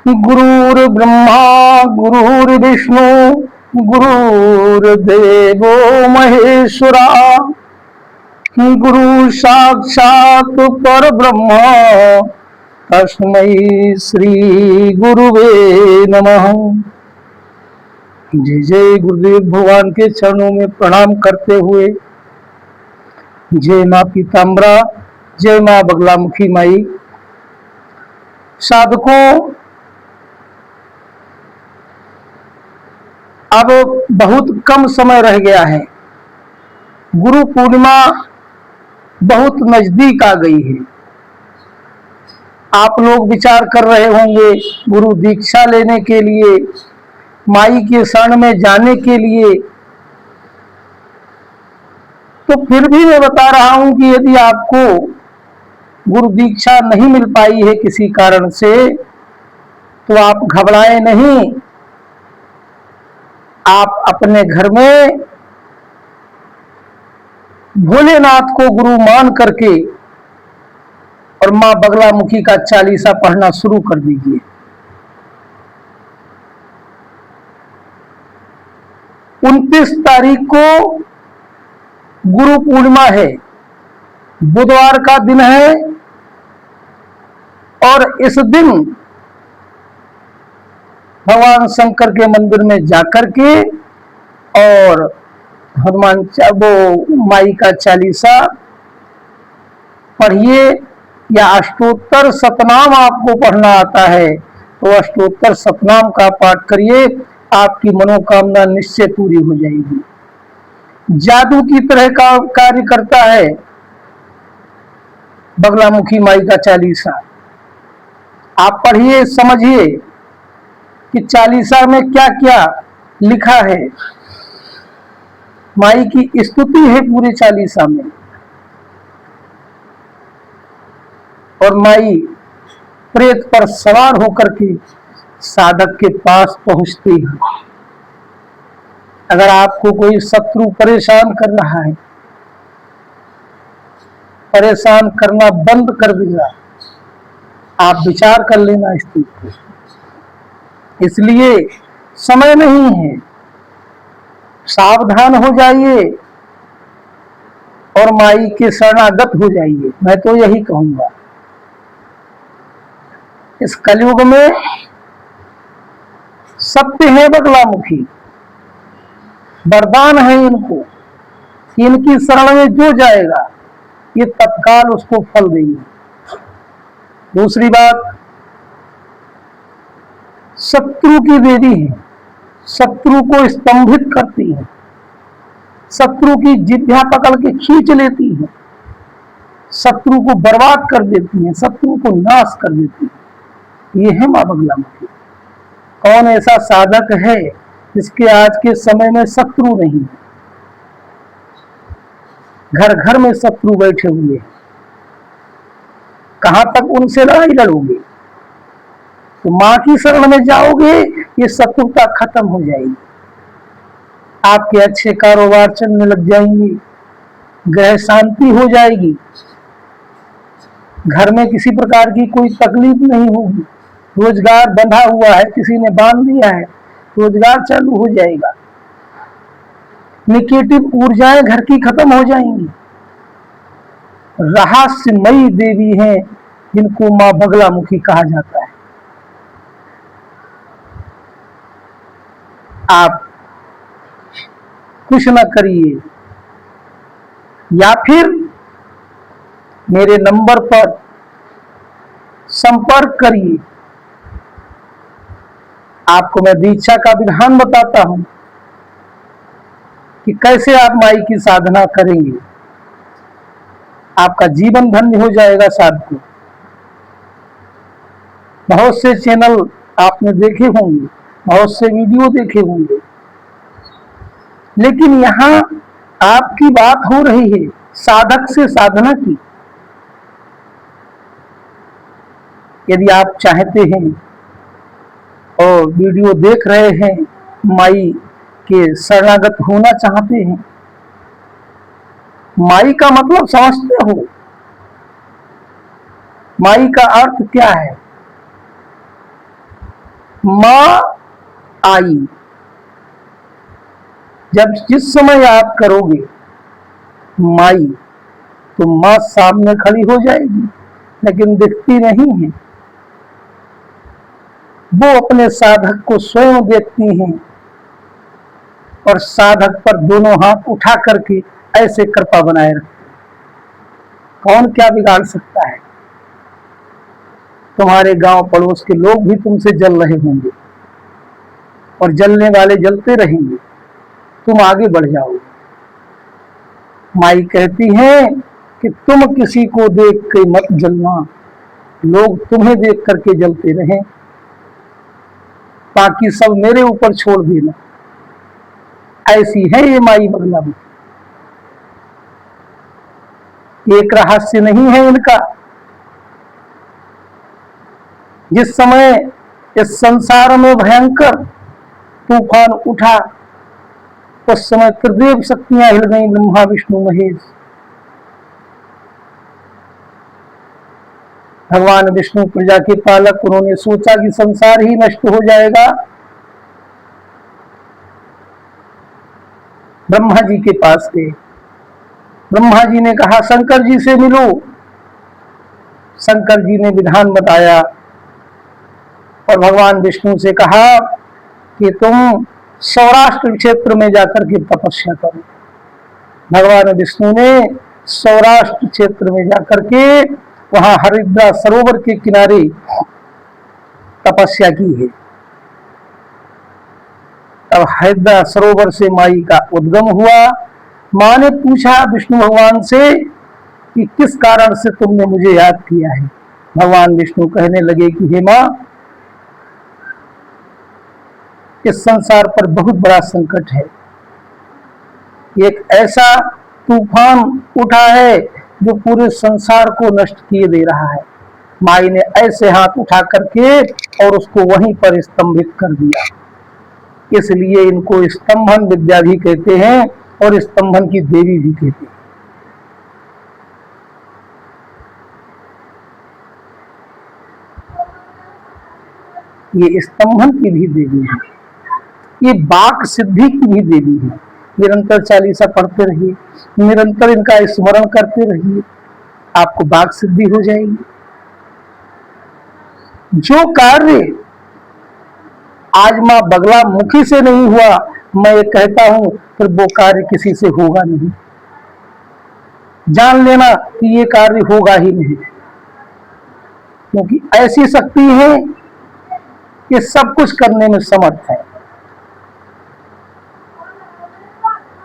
गुरुर्ब्रह्मा गुरुर्विष्णु गुरुर्देवो महेश्वरा गुरु साक्षात् परब्रह्म तस्मै श्री गुरुवे नमः। जय जय गुरुदेव भगवान के चरणों में प्रणाम करते हुए जय माँ पीताम्बरा, जय माँ बगलामुखी माई। साधकों, अब बहुत कम समय रह गया है। गुरु पूर्णिमा बहुत नजदीक आ गई है। आप लोग विचार कर रहे होंगे गुरु दीक्षा लेने के लिए, माई के शरण में जाने के लिए। तो फिर भी मैं बता रहा हूं कि यदि आपको गुरु दीक्षा नहीं मिल पाई है किसी कारण से, तो आप घबराएं नहीं। आप अपने घर में भोलेनाथ को गुरु मान करके और मां बगलामुखी का चालीसा पढ़ना शुरू कर दीजिए। उनतीस तारीख को गुरु पूर्णिमा है, बुधवार का दिन है। और इस दिन भगवान शंकर के मंदिर में जाकर के और हनुमान वो माई का चालीसा पढ़िए, या अष्टोत्तर सतनाम आपको पढ़ना आता है तो अष्टोत्तर सतनाम का पाठ करिए। आपकी मनोकामना निश्चय पूरी हो जाएगी। जादू की तरह का कार्य करता है बगलामुखी माई का चालीसा। आप पढ़िए, समझिए कि चालीसा में क्या क्या लिखा है। माई की स्तुति है पूरे चालीसा में, और माई प्रेत पर सवार होकर के साधक के पास पहुंचती है। अगर आपको कोई शत्रु परेशान कर रहा है, परेशान करना बंद कर देगा, आप विचार कर लेना स्थिति को। इसलिए समय नहीं है, सावधान हो जाइए और माई के शरणागत हो जाइए। मैं तो यही कहूंगा। इस कलयुग में सत्य है बगलामुखी, वरदान है इनको कि इनकी शरण में जो जाएगा ये तत्काल उसको फल देंगे। दूसरी बात, शत्रु की देवी है, शत्रु को स्तंभित करती है, शत्रु की जिभ्या पकड़ के खींच लेती है, शत्रु को बर्बाद कर देती है, शत्रु को नाश कर देती है। ये है मां बगलामुखी। कौन ऐसा साधक है जिसके आज के समय में शत्रु नहीं है? घर घर में शत्रु बैठे हुए हैं। कहां तक उनसे लड़ाई लड़ोगे? तो मां की शरण में जाओगे, ये शत्रुता खत्म हो जाएगी। आपके अच्छे कारोबार चलने लग जाएंगे, ग्रह शांति हो जाएगी, घर में किसी प्रकार की कोई तकलीफ नहीं होगी। रोजगार बंधा हुआ है, किसी ने बांध दिया है, रोजगार चालू हो जाएगा। निगेटिव ऊर्जाएं घर की खत्म हो जाएंगी। रहस्यमयी देवी हैं जिनको मां बगलामुखी कहा जाता है। आप कुछ न करिए, या फिर मेरे नंबर पर संपर्क करिए। आपको मैं दीक्षा का विधान बताता हूं कि कैसे आप माई की साधना करेंगे, आपका जीवन धन्य हो जाएगा। साधकों, बहुत से चैनल आपने देखे होंगे, बहुत से वीडियो देखे होंगे, लेकिन यहां आपकी बात हो रही है साधक से साधना की। यदि आप चाहते हैं और वीडियो देख रहे हैं, माई के शरणागत होना चाहते हैं, माई का मतलब समझते हो? माई का अर्थ क्या है? माँ आई। जब जिस समय आप करोगे माई, तो माँ सामने खड़ी हो जाएगी, लेकिन दिखती नहीं है। वो अपने साधक को स्वयं देखती हैं और साधक पर दोनों हाथ उठा करके ऐसे कृपा बनाए रखते। कौन क्या बिगाड़ सकता है? तुम्हारे गांव पड़ोस के लोग भी तुमसे जल रहे होंगे और जलने वाले जलते रहेंगे, तुम आगे बढ़ जाओगे। माई कहती है कि तुम किसी को देख के मत जलना, लोग तुम्हें देख करके जलते रहें, बाकी सब मेरे ऊपर छोड़ देना। ऐसी है ये माई बगला में। एक रहस्य नहीं है इनका। जिस समय इस संसार में भयंकर तूफान उठा, उस समय त्रिदेव शक्तियां हिल गई, ब्रह्मा विष्णु महेश। भगवान विष्णु प्रजा के पालक, उन्होंने सोचा कि संसार ही नष्ट हो जाएगा। ब्रह्मा जी के पास गए। ब्रह्मा जी ने कहा शंकर जी से मिलो। शंकर जी ने विधान बताया और भगवान विष्णु से कहा कि तुम सौराष्ट्र क्षेत्र में जाकर के तपस्या करो। भगवान विष्णु ने सौराष्ट्र क्षेत्र में जाकर के वहां हरिद्रा सरोवर के किनारे तपस्या की है। तब हरिद्रा सरोवर से माई का उद्गम हुआ। मां ने पूछा विष्णु भगवान से कि किस कारण से तुमने मुझे याद किया है। भगवान विष्णु कहने लगे कि हे मां, इस संसार पर बहुत बड़ा संकट है। एक ऐसा तूफान उठा है जो पूरे संसार को नष्ट किए दे रहा है। माई ने ऐसे हाथ उठा करके और उसको वहीं पर स्तंभित कर दिया। इसलिए इनको स्तंभन विद्या भी कहते हैं और स्तंभन की देवी भी कहते हैं। ये स्तंभन की भी देवी है, ये वाक सिद्धि की भी देवी है। निरंतर चालीसा पढ़ते रहिए, निरंतर इनका स्मरण करते रहिए, आपको वाक सिद्धि हो जाएगी। जो कार्य आज मां बगला मुखी से नहीं हुआ, मैं ये कहता हूं, फिर वो कार्य किसी से होगा नहीं। जान लेना कि ये कार्य होगा ही नहीं, क्योंकि ऐसी शक्ति है कि सब कुछ करने में समर्थ है।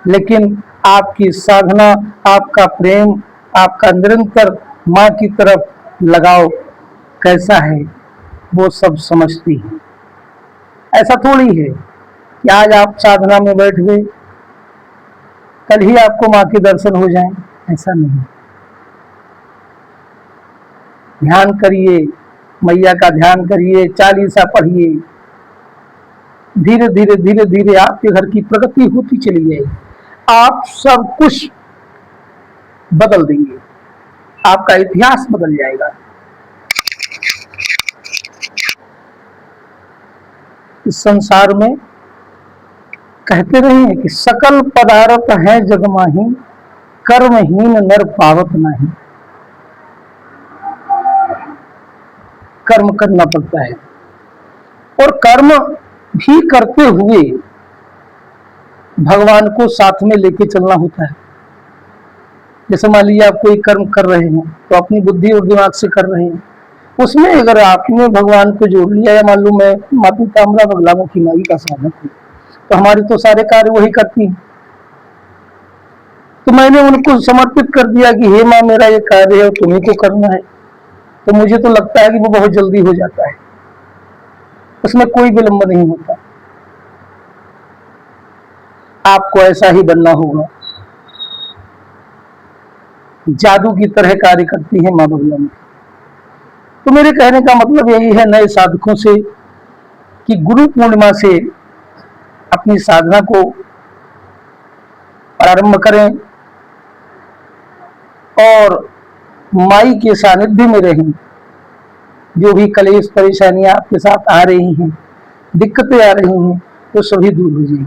लेकिन आपकी साधना, आपका प्रेम, आपका निरंतर मां की तरफ लगाव कैसा है, वो सब समझती है। ऐसा थोड़ी है कि आज आप साधना में बैठ गए, कल ही आपको मां के दर्शन हो जाएं, ऐसा नहीं। ध्यान करिए, मैया का ध्यान करिए, चालीसा पढ़िए, धीरे धीरे धीरे धीरे आपके घर की प्रगति होती चली जाएगी। आप सब कुछ बदल देंगे, आपका इतिहास बदल जाएगा। इस संसार में कहते रहे हैं कि सकल पदार्थ है जगमाही, कर्महीन नर पावत नहीं। कर्म करना पड़ता है और कर्म भी करते हुए भगवान को साथ में लेके चलना होता है। जैसे मान लीजिए आप कोई कर्म कर रहे हैं तो अपनी बुद्धि और दिमाग से कर रहे हैं, उसमें अगर आपने भगवान को जोड़ लिया, या मान लो मैं माता ताम्रा बगलामुखी की माई का साधक हूँ, तो हमारे तो सारे कार्य वही करती हैं। तो मैंने उनको समर्पित कर दिया कि हे माँ, मेरा ये कार्य है, तुम्हीं को करना है, तो मुझे तो लगता है कि वो बहुत जल्दी हो जाता है, उसमें कोई विलंब नहीं होता। आपको ऐसा ही बनना होगा। जादू की तरह कार्य करती है मां बगलामुखी। तो मेरे कहने का मतलब यही है नए साधकों से कि गुरु पूर्णिमा से अपनी साधना को प्रारंभ करें और माई के सानिध्य में रहें। जो भी कलेश परेशानियां आपके साथ आ रही हैं, दिक्कतें आ रही हैं वो सभी दूर हो जाएंगी।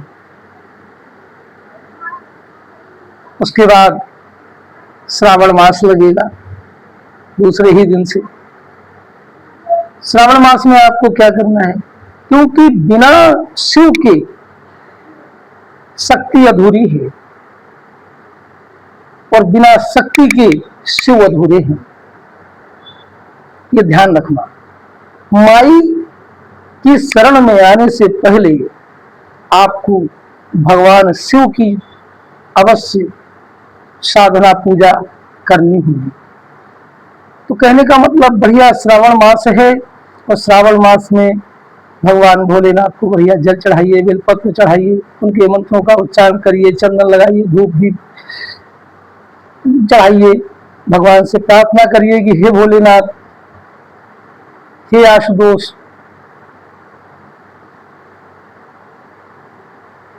उसके बाद श्रावण मास लगेगा दूसरे ही दिन से। श्रावण मास में आपको क्या करना है, क्योंकि बिना शिव के शक्ति अधूरी है और बिना शक्ति के शिव अधूरे हैं, ये ध्यान रखना। माई की शरण में आने से पहले आपको भगवान शिव की अवश्य साधना पूजा करनी होगी। तो कहने का मतलब बढ़िया श्रावण मास है और श्रावण मास में भगवान भोलेनाथ को बढ़िया जल चढ़ाइए, बेलपत्र चढ़ाइए, उनके मंत्रों का उच्चारण करिए, चंदन लगाइए, धूप दीप चढ़ाइए, भगवान से प्रार्थना करिए कि हे भोलेनाथ, हे आशुतोष,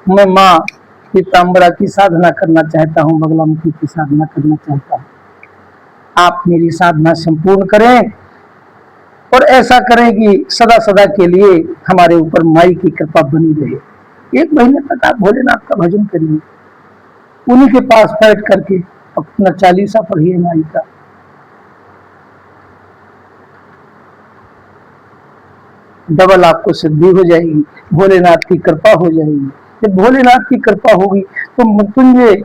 मैं माँ पीताम्बरा की साधना करना चाहता हूँ, बगलामुखी की साधना करना चाहता हूँ, आप मेरी साधना संपूर्ण करें और ऐसा करें कि सदा सदा के लिए हमारे ऊपर माई की कृपा बनी रहे। 1 महीने तक आप भोलेनाथ का भजन करिए, उन्हीं के पास बैठ करके अपना चालीसा पढ़िए माई का। डबल आपको सिद्धि हो जाएगी, भोलेनाथ की कृपा हो जाएगी। जब भोलेनाथ की कृपा होगी तो मृत्युंजय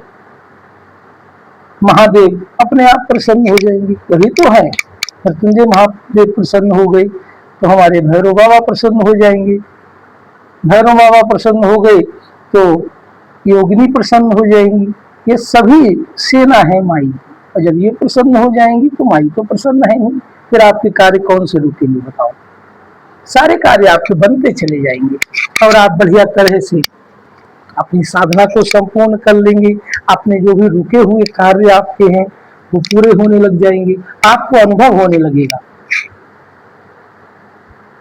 महादेव अपने आप प्रसन्न हो जाएंगे। वही तो है, मृत्युंजय महादेव प्रसन्न हो गए तो हमारे भैरव बाबा प्रसन्न हो जाएंगे, भैरव बाबा प्रसन्न हो गए तो योगिनी प्रसन्न हो जाएंगी। ये सभी सेना है माई, और जब ये प्रसन्न हो जाएंगी तो माई तो प्रसन्न है ही, फिर आपके कार्य कौन से रुकेंगे बताओ? सारे कार्य आपके बनते चले जाएंगे और आप बढ़िया तरह से अपनी साधना को संपूर्ण कर लेंगे। अपने जो भी रुके हुए कार्य आपके हैं वो पूरे होने लग जाएंगे। आपको अनुभव होने लगेगा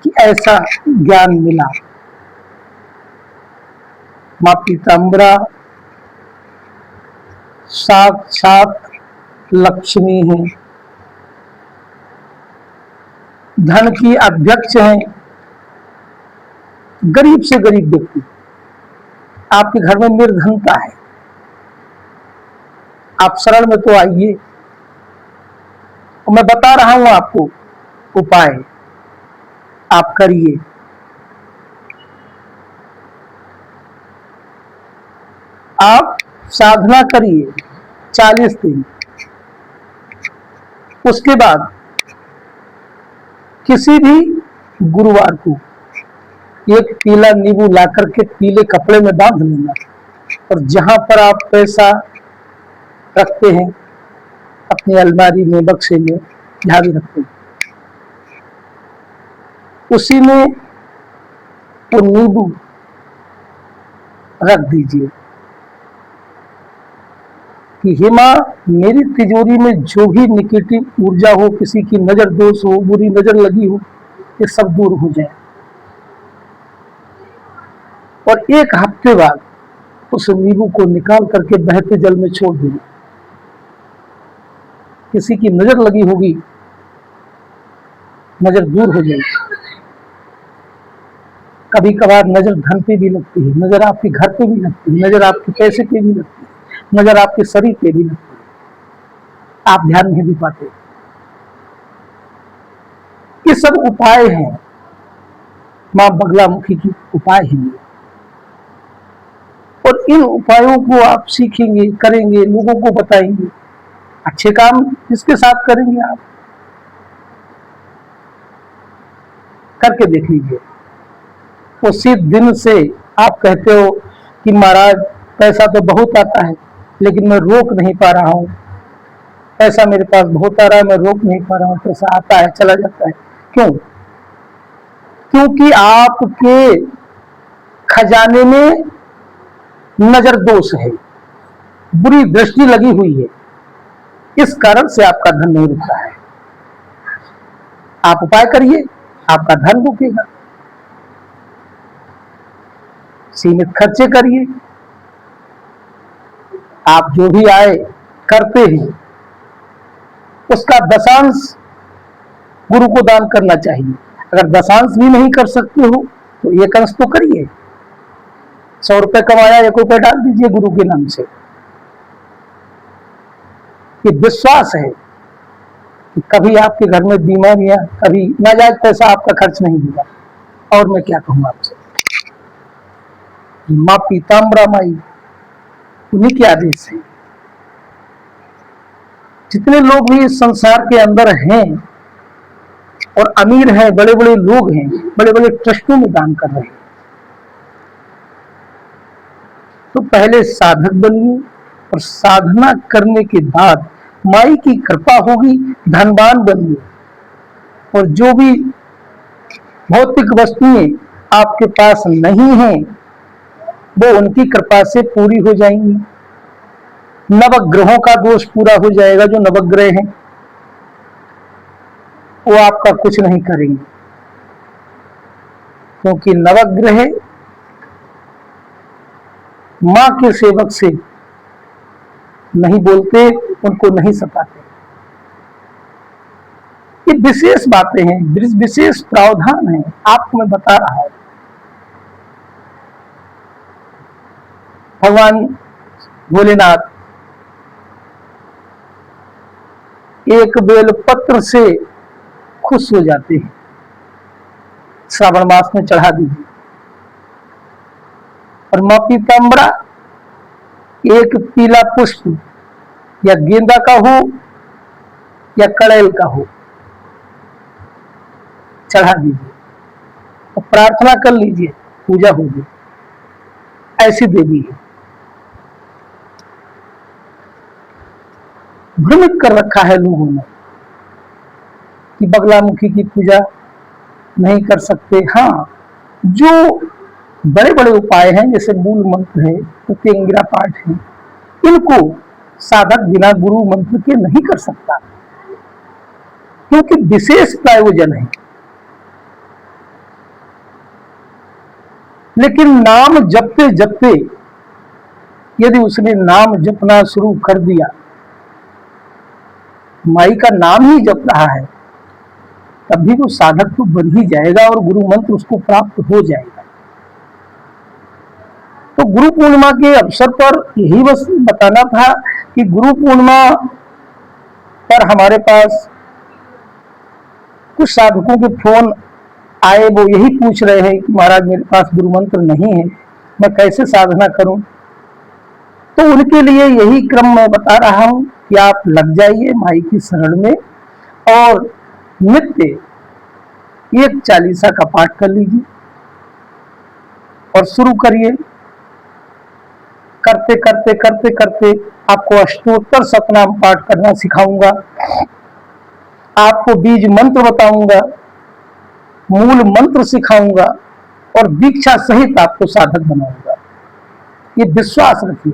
कि ऐसा ज्ञान मिला, माँ पीताम्बरा साक्षात लक्ष्मी है, धन की अध्यक्ष है। गरीब से गरीब व्यक्ति, आपके घर में निर्धनता है, आप शरण में तो आइए, मैं बता रहा हूं आपको उपाय, आप करिए। आप साधना करिए 40 दिन, उसके बाद किसी भी गुरुवार को एक पीला नींबू ला करके पीले कपड़े में बांध लेना और जहां पर आप पैसा रखते हैं अपनी अलमारी में, बक्से में, जहां भी रखते हैं, उसी में वो नींबू रख दीजिए कि हे मां, मेरी तिजोरी में जो भी नेगेटिव ऊर्जा हो, किसी की नजर दोष हो, बुरी नजर लगी हो, ये सब दूर हो जाए। और 1 हफ्ते बाद उस नींबू को निकाल करके बहते जल में छोड़ देना। किसी की नजर लगी होगी, नजर दूर हो जाएगी। कभी कभार नजर धन पे भी लगती है, नजर आपके घर पे भी लगती है, नजर आपके पैसे पे भी लगती है, नजर आपके शरीर पे भी लगती है, आप ध्यान नहीं दे पाते। ये सब उपाय हैं, मां बगलामुखी की उपाय हैं, और इन उपायों को आप सीखेंगे, करेंगे, लोगों को बताएंगे। अच्छे काम जिसके साथ करेंगे आप करके देख लीजिए, उसी दिन से आप कहते हो कि महाराज पैसा तो बहुत आता है लेकिन मैं रोक नहीं पा रहा हूं, पैसा मेरे पास बहुत आ रहा है, मैं रोक नहीं पा रहा हूं, पैसा आता है चला जाता है। क्यों? क्योंकि आपके खजाने में नजर दोष है, बुरी दृष्टि लगी हुई है, इस कारण से आपका धन नहीं रुकता है। आप उपाय करिए, आपका धन रुकेगा। सीमित खर्चे करिए, आप जो भी आय करते हैं उसका दशांश गुरु को दान करना चाहिए। अगर दशांश भी नहीं कर सकते हो तो एक अंश तो करिए। 100 रुपए कमाया, 1 रुपए डाल दीजिए गुरु के नाम से। ये विश्वास है कि कभी आपके घर में बीमारियां, कभी नाजायज पैसा आपका खर्च नहीं होगा। और मैं क्या कहूं आपसे, माँ पीताम्बरा माई उन्हीं के आदेश है। जितने लोग भी इस संसार के अंदर हैं और अमीर हैं, बड़े बड़े लोग हैं, बड़े बड़े ट्रस्टों में दान कर रहे हैं, तो पहले साधक बनिए और साधना करने के बाद माई की कृपा होगी, धनवान बनिए और जो भी भौतिक वस्तुएं आपके पास नहीं हैं वो उनकी कृपा से पूरी हो जाएंगी। नवग्रहों का दोष पूरा हो जाएगा। जो नवग्रह हैं वो आपका कुछ नहीं करेंगे, क्योंकि नवग्रह मां के सेवक से नहीं बोलते, उनको नहीं सताते। ये विशेष बातें हैं, विशेष प्रावधान है, आपको मैं बता रहा हूं। भगवान भोलेनाथ एक बेलपत्र से खुश हो जाते हैं, श्रावण मास में चढ़ा दीजिए। और मां पीताम्बरा एक पीला पुष्प या गेंदा का हो या कड़ैल का हो चढ़ा दीजिए और प्रार्थना कर लीजिए, पूजा होगी। ऐसी देवी है। भ्रमित कर रखा है लोगों ने कि बगलामुखी की पूजा नहीं कर सकते। हाँ, जो बड़े बड़े उपाय हैं, जैसे मूल मंत्र है, प्रत्यंगिरा पाठ है, इनको साधक बिना गुरु मंत्र के नहीं कर सकता, क्योंकि विशेष प्रयोजन है। लेकिन नाम जपते जपते यदि उसने नाम जपना शुरू कर दिया, माई का नाम ही जप रहा है, तब भी वो साधक तो बन ही जाएगा और गुरु मंत्र उसको प्राप्त हो जाएगा। तो गुरु पूर्णिमा के अवसर पर यही बस बताना था कि गुरु पूर्णिमा पर हमारे पास कुछ साधकों के फोन आए, वो यही पूछ रहे हैं कि महाराज मेरे पास गुरु मंत्र नहीं है, मैं कैसे साधना करूं। तो उनके लिए यही क्रम मैं बता रहा हूं कि आप लग जाइए माई की शरण में और नित्य एक चालीसा का पाठ कर लीजिए और शुरू करिए। करते करते करते करते आपको अष्टोत्तर सतनाम पाठ करना सिखाऊंगा, आपको बीज मंत्र बताऊंगा, मूल मंत्र सिखाऊंगा और दीक्षा सहित आपको साधक बनाऊंगा। ये विश्वास रखिए।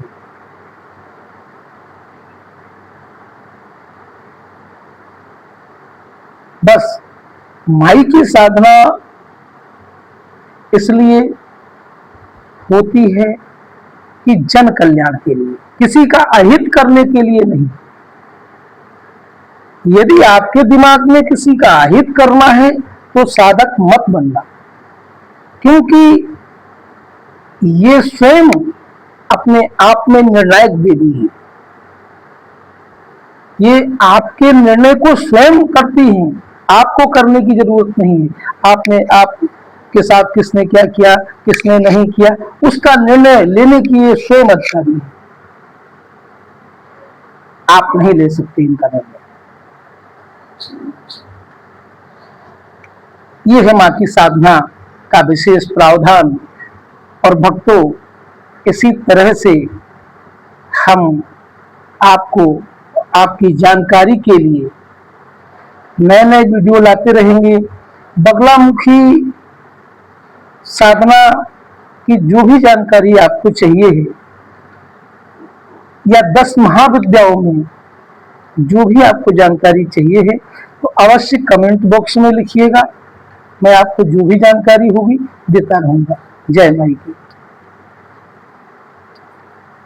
बस माई की साधना इसलिए होती है कि जन कल्याण के लिए, किसी का अहित करने के लिए नहीं। यदि आपके दिमाग में किसी का अहित करना है तो साधक मत बनना, क्योंकि ये स्वयं अपने आप में निर्णायक देवी है। ये आपके निर्णय को स्वयं करती हैं, आपको करने की जरूरत नहीं है। आपके साथ किसने क्या किया, किसने नहीं किया, उसका निर्णय लेने की ये स्वयं अधिकारी है। आप नहीं ले सकते इनका निर्णय। ये है मां की साधना का विशेष प्रावधान। और भक्तों, इसी तरह से हम आपको आपकी जानकारी के लिए नए नए वीडियो लाते रहेंगे। बगलामुखी साधना की जो भी जानकारी आपको चाहिए है या 10 महाविद्याओं में जो भी आपको जानकारी चाहिए है, तो अवश्य कमेंट बॉक्स में लिखिएगा। मैं आपको जो भी जानकारी होगी देता रहूंगा। जय माई की।